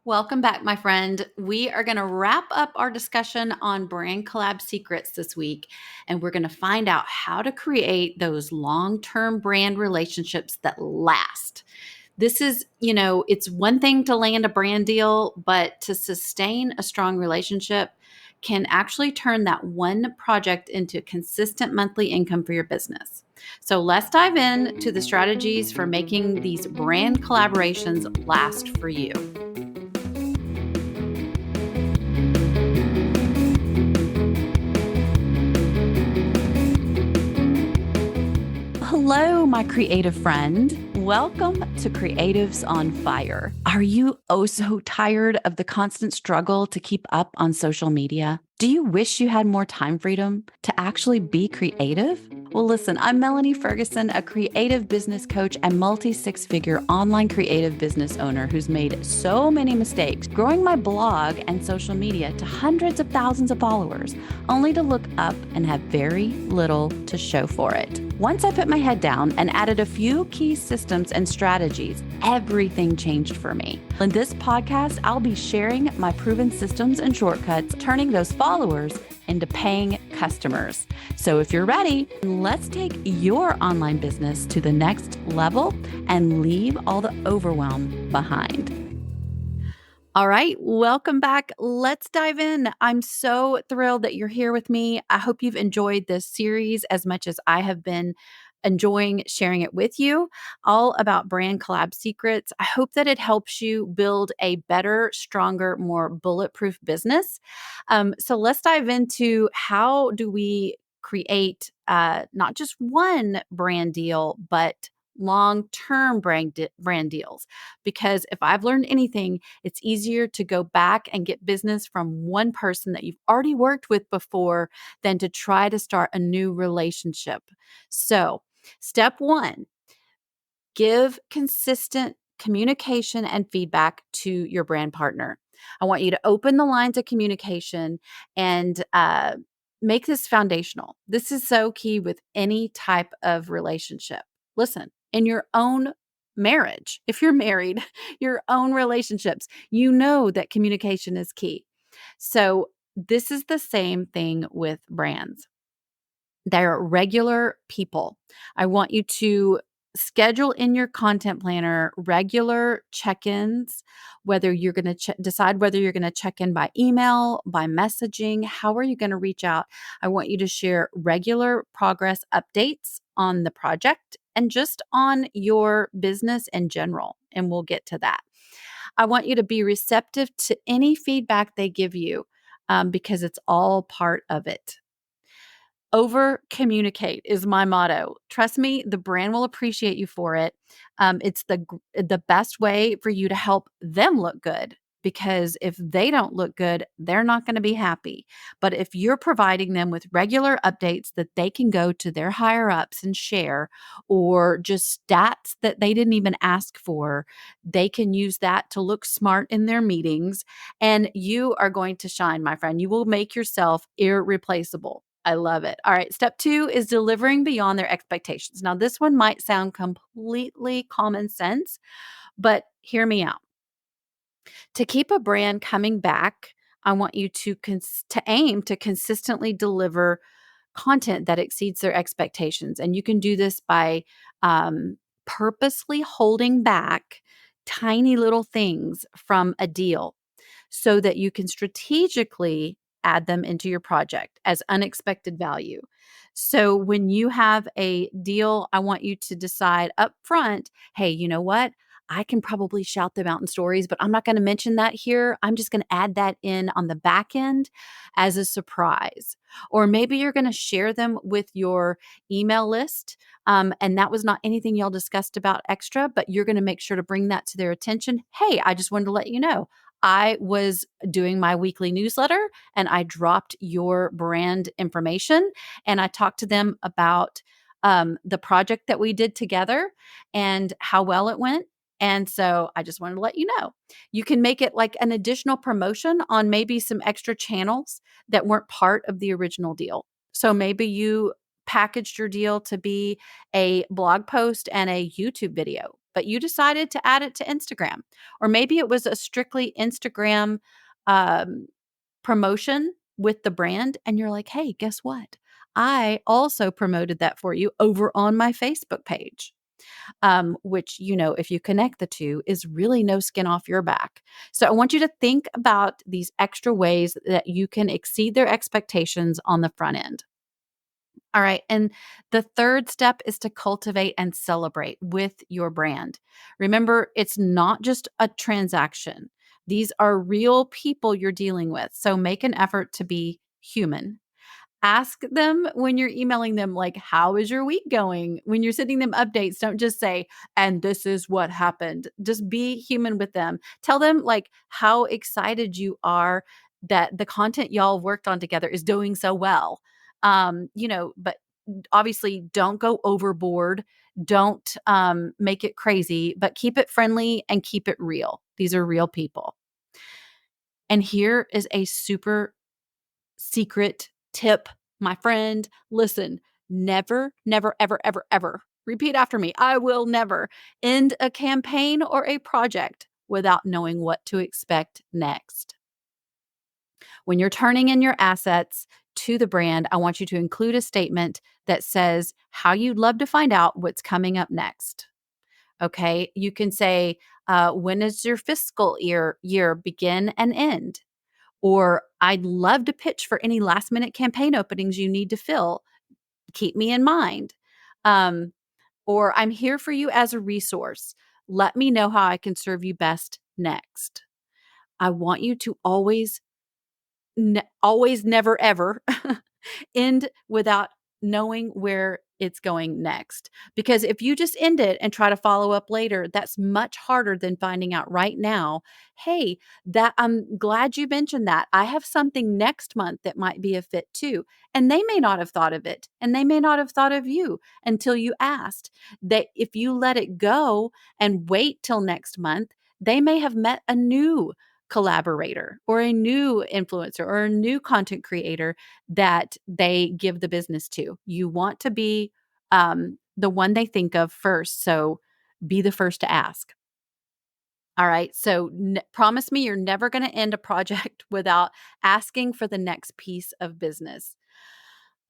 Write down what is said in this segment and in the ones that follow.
Welcome back, my friend. We are going to wrap up our discussion on brand collab secrets this week, and we're going to find out how to create those long term brand relationships that last. This is, it's one thing to land a brand deal, but to sustain a strong relationship can actually turn that one project into consistent monthly income for your business. So let's dive in to the strategies for making these brand collaborations last for you. Hello, my creative friend. Welcome to Creatives on Fire. Are you oh so tired of the constant struggle to keep up on social media? Do you wish you had more time freedom to actually be creative? Well, listen, I'm Melanie Ferguson, a creative business coach and multi-six-figure online creative business owner who's made so many mistakes growing my blog and social media to hundreds of thousands of followers, only to look up and have very little to show for it. Once I put my head down and added a few key systems and strategies, everything changed for me. In this podcast, I'll be sharing my proven systems and shortcuts, turning those followers into paying customers. So if you're ready, let's take your online business to the next level and leave all the overwhelm behind. All right, welcome back. Let's dive in. I'm so thrilled that you're here with me. I hope you've enjoyed this series as much as I have been enjoying sharing it with you, all about brand collab secrets. I hope that it helps you build a better, stronger, more bulletproof business. So let's dive into how do we create not just one brand deal, but long-term brand deals. Because if I've learned anything, it's easier to go back and get business from one person that you've already worked with before than to try to start a new relationship. So, step one, give consistent communication and feedback to your brand partner. I want you to open the lines of communication and make this foundational. This is so key with any type of relationship. Listen, in your own marriage, if you're married, your own relationships, you know that communication is key. So, this is the same thing with brands. They're regular people. I want you to schedule in your content planner regular check-ins, whether you're going to decide whether you're going to check in by email, by messaging, how are you going to reach out? I want you to share regular progress updates on the project and just on your business in general, and we'll get to that. I want you to be receptive to any feedback they give you because it's all part of it. Over communicate is my motto. Trust me, the brand will appreciate you for it. It's the best way for you to help them look good, because if they don't look good, they're not going to be happy. But if you're providing them with regular updates that they can go to their higher ups and share, or just stats that they didn't even ask for, they can use that to look smart in their meetings, and you are going to shine, my friend. You will make yourself irreplaceable. I love it. All right. Step two is delivering beyond their expectations. Now, this one might sound completely common sense, but hear me out. To keep a brand coming back, I want you to aim to consistently deliver content that exceeds their expectations. And you can do this by purposely holding back tiny little things from a deal so that you can strategically add them into your project as unexpected value. So when you have a deal, I want you to decide up front, hey, you know what? I can probably shout them out in stories, but I'm not going to mention that here. I'm just going to add that in on the back end as a surprise. Or maybe you're going to share them with your email list. And that was not anything y'all discussed about extra, but you're going to make sure to bring that to their attention. Hey, I just wanted to let you know, I was doing my weekly newsletter and I dropped your brand information and I talked to them about the project that we did together and how well it went. And so I just wanted to let you know. You can make it like an additional promotion on maybe some extra channels that weren't part of the original deal. So maybe you packaged your deal to be a blog post and a YouTube video. but you decided to add it to Instagram. Or maybe it was a strictly Instagram um, promotion with the brand. And you're like, hey, guess what? I also promoted that for you over on my Facebook page, which, if you connect the two, is really no skin off your back. So I want you to think about these extra ways that you can exceed their expectations on the front end. All right. And the third step is to cultivate and celebrate with your brand. Remember, it's not just a transaction, these are real people you're dealing with. So make an effort to be human. Ask them when you're emailing them, like, how is your week going? When you're sending them updates, don't just say, and this is what happened. Just be human with them. Tell them, like, how excited you are that the content y'all worked on together is doing so well. But obviously don't go overboard. Don't make it crazy, but keep it friendly and keep it real. These are real people. And here is a super secret tip, my friend. Listen, never, never, ever, ever, ever, repeat after me. I will never end a campaign or a project without knowing what to expect next. When you're turning in your assets to the brand, I want you to include a statement that says how you'd love to find out what's coming up next. Okay. You can say, when does your fiscal year begin and end? Or I'd love to pitch for any last minute campaign openings you need to fill. Keep me in mind. Um, or I'm here for you as a resource. Let me know how I can serve you best next. I want you to always, never, ever end without knowing where it's going next. Because if you just end it and try to follow up later, that's much harder than finding out right now, hey, that I'm glad you mentioned that. I have something next month that might be a fit too. And they may not have thought of it, and they may not have thought of you until you asked. That if you let it go and wait till next month, they may have met a new collaborator or a new influencer or a new content creator that they give the business to. You want to be the one they think of first. So be the first to ask. All right. So promise me you're never going to end a project without asking for the next piece of business.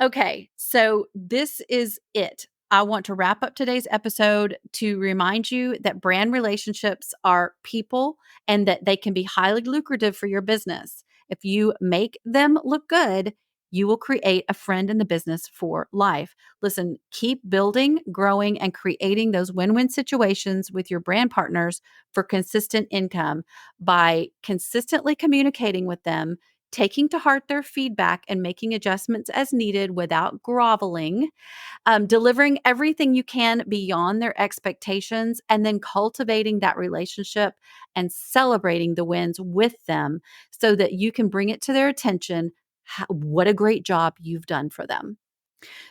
Okay, so this is it. I want to wrap up today's episode to remind you that brand relationships are people and that they can be highly lucrative for your business. If you make them look good, you will create a friend in the business for life. Listen, keep building, growing, and creating those win win situations with your brand partners for consistent income by consistently communicating with them, taking to heart their feedback and making adjustments as needed without groveling, delivering everything you can beyond their expectations, and then cultivating that relationship and celebrating the wins with them so that you can bring it to their attention. What a great job you've done for them.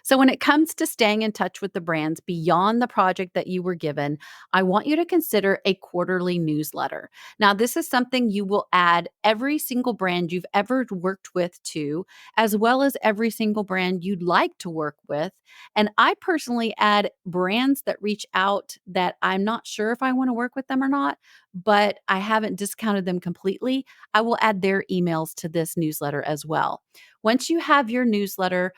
So, when it comes to staying in touch with the brands beyond the project that you were given, I want you to consider a quarterly newsletter. Now, this is something you will add every single brand you've ever worked with to, as well as every single brand you'd like to work with. And I personally add brands that reach out that I'm not sure if I want to work with them or not, but I haven't discounted them completely. I will add their emails to this newsletter as well. Once you have your newsletter,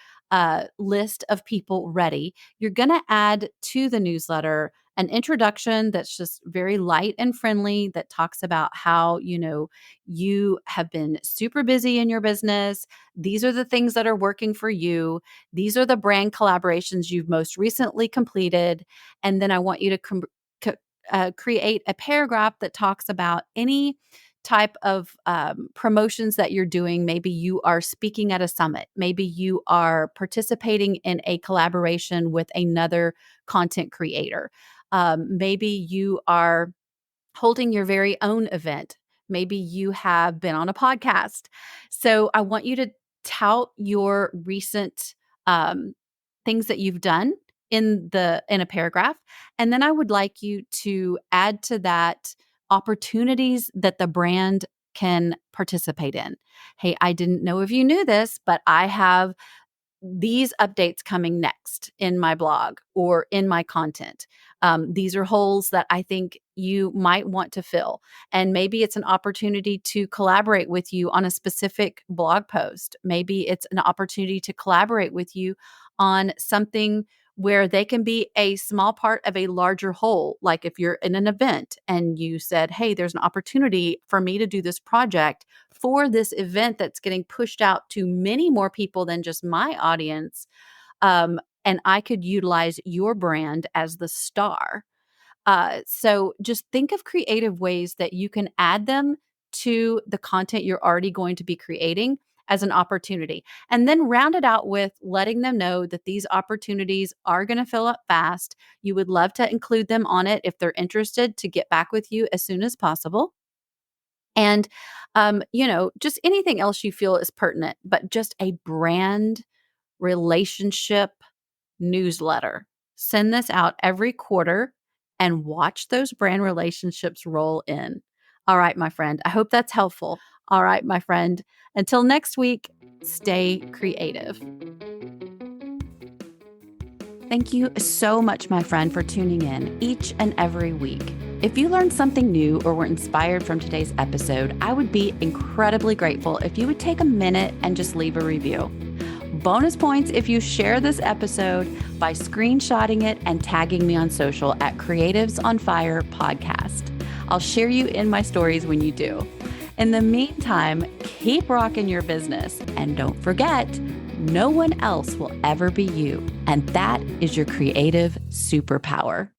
list of people ready, you're going to add to the newsletter an introduction that's just very light and friendly that talks about how, you have been super busy in your business. These are the things that are working for you. These are the brand collaborations you've most recently completed. And then I want you to create a paragraph that talks about any type of promotions that you're doing. Maybe you are speaking at a summit. Maybe you are participating in a collaboration with another content creator. Maybe you are holding your very own event. Maybe you have been on a podcast. So I want you to tout your recent things that you've done in a paragraph, and then I would like you to add to that opportunities that the brand can participate in. Hey, I didn't know if you knew this, but I have these updates coming next in my blog or in my content. These are holes that I think you might want to fill. And maybe it's an opportunity to collaborate with you on a specific blog post. Maybe it's an opportunity to collaborate with you on something where they can be a small part of a larger whole. Like if you're in an event and you said, hey, there's an opportunity for me to do this project for this event that's getting pushed out to many more people than just my audience. And I could utilize your brand as the star. So just think of creative ways that you can add them to the content you're already going to be creating as an opportunity. And then round it out with letting them know that these opportunities are going to fill up fast. You would love to include them on it if they're interested to get back with you as soon as possible. And, just anything else you feel is pertinent, but just a brand relationship newsletter. Send this out every quarter and watch those brand relationships roll in. All right, my friend, I hope that's helpful. All right, my friend, until next week, stay creative. Thank you so much, my friend, for tuning in each and every week. If you learned something new or were inspired from today's episode, I would be incredibly grateful if you would take a minute and just leave a review. Bonus points if you share this episode by screenshotting it and tagging me on social at Creatives on Fire Podcast. I'll share you in my stories when you do. In the meantime, keep rocking your business and don't forget, no one else will ever be you. And that is your creative superpower.